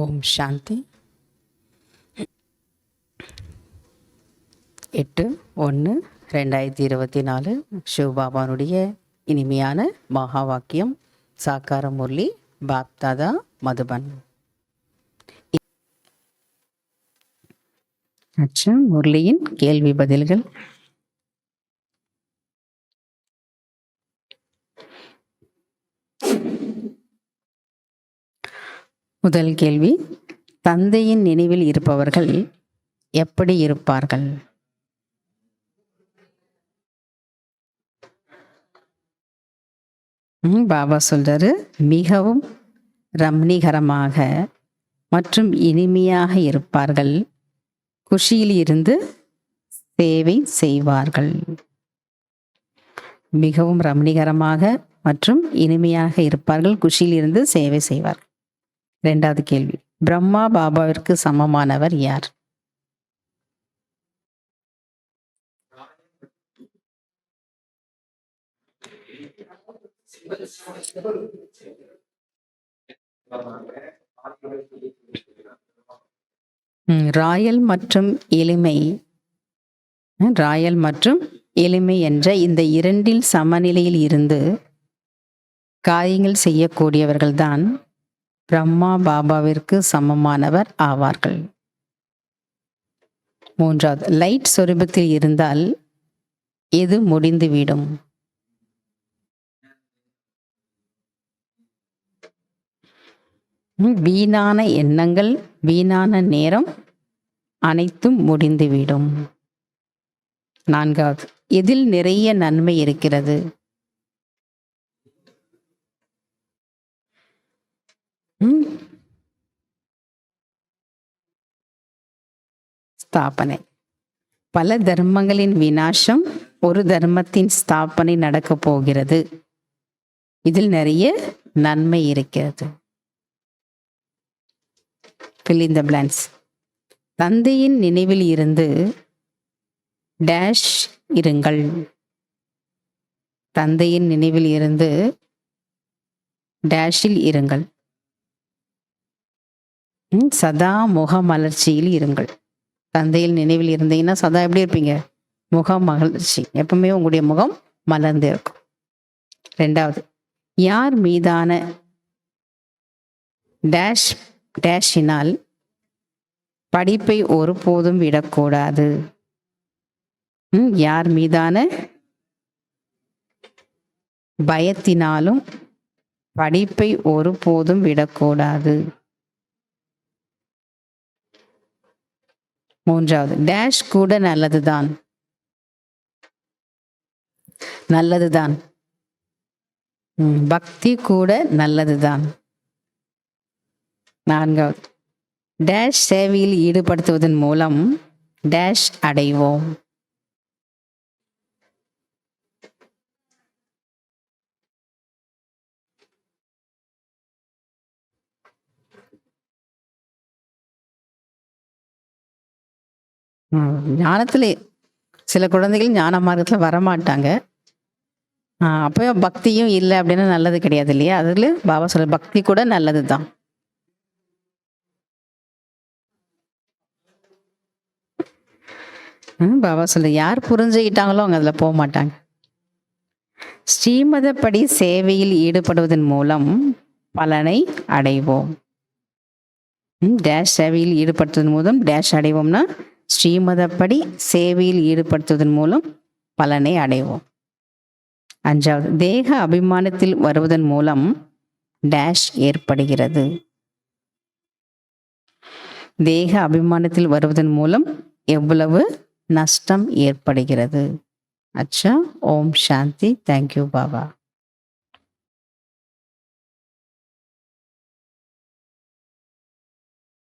ஓம் சாந்தி. 8/1/2024 சிவபாபானுடைய இனிமையான மகா வாக்கியம். சாக்கார முரளி, பாப்தாதா, மதுபன். முரளியின் கேள்வி பதில்கள். முதல் கேள்வி, தந்தையின் நினைவில் இருப்பவர்கள் எப்படி இருப்பார்கள்? பாபா சொல்றாரு, மிகவும் ரம்ணிகரமாக மற்றும் இனிமையாக இருப்பார்கள், குஷியில் இருந்து சேவை செய்வார்கள். மிகவும் ரம்ணிகரமாக மற்றும் இனிமையாக இருப்பார்கள், குஷியில் இருந்து சேவை செய்வார்கள். இரண்டாவது கேள்வி, பிரம்மா பாபாவிற்கு சமமானவர் யார்? ராயல் மற்றும் எளிமை. ராயல் மற்றும் எளிமை என்ற இந்த இரண்டில் சமநிலையில் இருந்து காரியங்கள் செய்யக்கூடியவர்கள்தான் பிரம்மா பாபாவிற்கு சமமானவர் ஆவார்கள். மூன்றாவது, லைட் சொரூபத்தில் இருந்தால் எது முடிந்துவிடும்? வீணான எண்ணங்கள், வீணான நேரம் அனைத்தும் முடிந்துவிடும். நான்காவது, எதில் நிறைய நன்மை இருக்கிறது? ஸ்தாபனை. பல தர்மங்களின் விநாசம், ஒரு தர்மத்தின் ஸ்தாபனை நடக்க போகிறது. இதில் நிறைய நன்மை இருக்கிறது. fill in the blanks. தந்தையின் நினைவில் இருந்து டேஷ் இருங்கள். தந்தையின் நினைவில் இருந்து டேஷில் இருங்கள். சதா முக மலர்ச்சியில் இருங்கள். தந்தையில் நினைவில் இருந்தீங்கன்னா சதா எப்படி இருப்பீங்க? முக மலர்ச்சி, எப்பவுமே உங்களுடைய முகம் மலர்ந்து இருக்கும். ரெண்டாவது, யார் மீதான டேஷ் டேஷினால் படிப்பை ஒருபோதும் விடக்கூடாது. யார் மீதான பயத்தினாலும் படிப்பை ஒருபோதும் விடக்கூடாது. மூன்றாவது, டேஷ் கூட நல்லதுதான். நல்லதுதான். பக்தி கூட நல்லதுதான். நான்காவது, டேஷ் சேவையில் ஈடுபடுத்துவதன் மூலம் டேஷ் அடைவோம். ஞானத்திலே சில குழந்தைகள் ஞான மார்க்கத்தில் வரமாட்டாங்க. அப்போ பக்தியும் இல்லை அப்படின்னா நல்லது கிடையாது இல்லையா? அதுல பாபா சொல்ற பக்தி கூட நல்லது தான். பாபா சொல்ற யார் புரிஞ்சுக்கிட்டாங்களோ அவங்க அதில் போக மாட்டாங்க. ஸ்ரீமதப்படி சேவையில் ஈடுபடுவதன் மூலம் பலனை அடைவோம். டேஷ் சேவையில் ஈடுபடுத்துவதன் மூலம் டேஷ் அடைவோம்னா ஸ்ரீமதப்படி சேவையில் ஈடுபடுத்துவதன் மூலம் பலனை அடைவோம். அஞ்சாவது, தேக அபிமானத்தில் வருவதன் மூலம் டேஷ் ஏற்படுகிறது. தேக அபிமானத்தில் வருவதன் மூலம் எவ்வளவு நஷ்டம் ஏற்படுகிறது? அச்சா. ஓம் சாந்தி. தேங்க்யூ பாபா.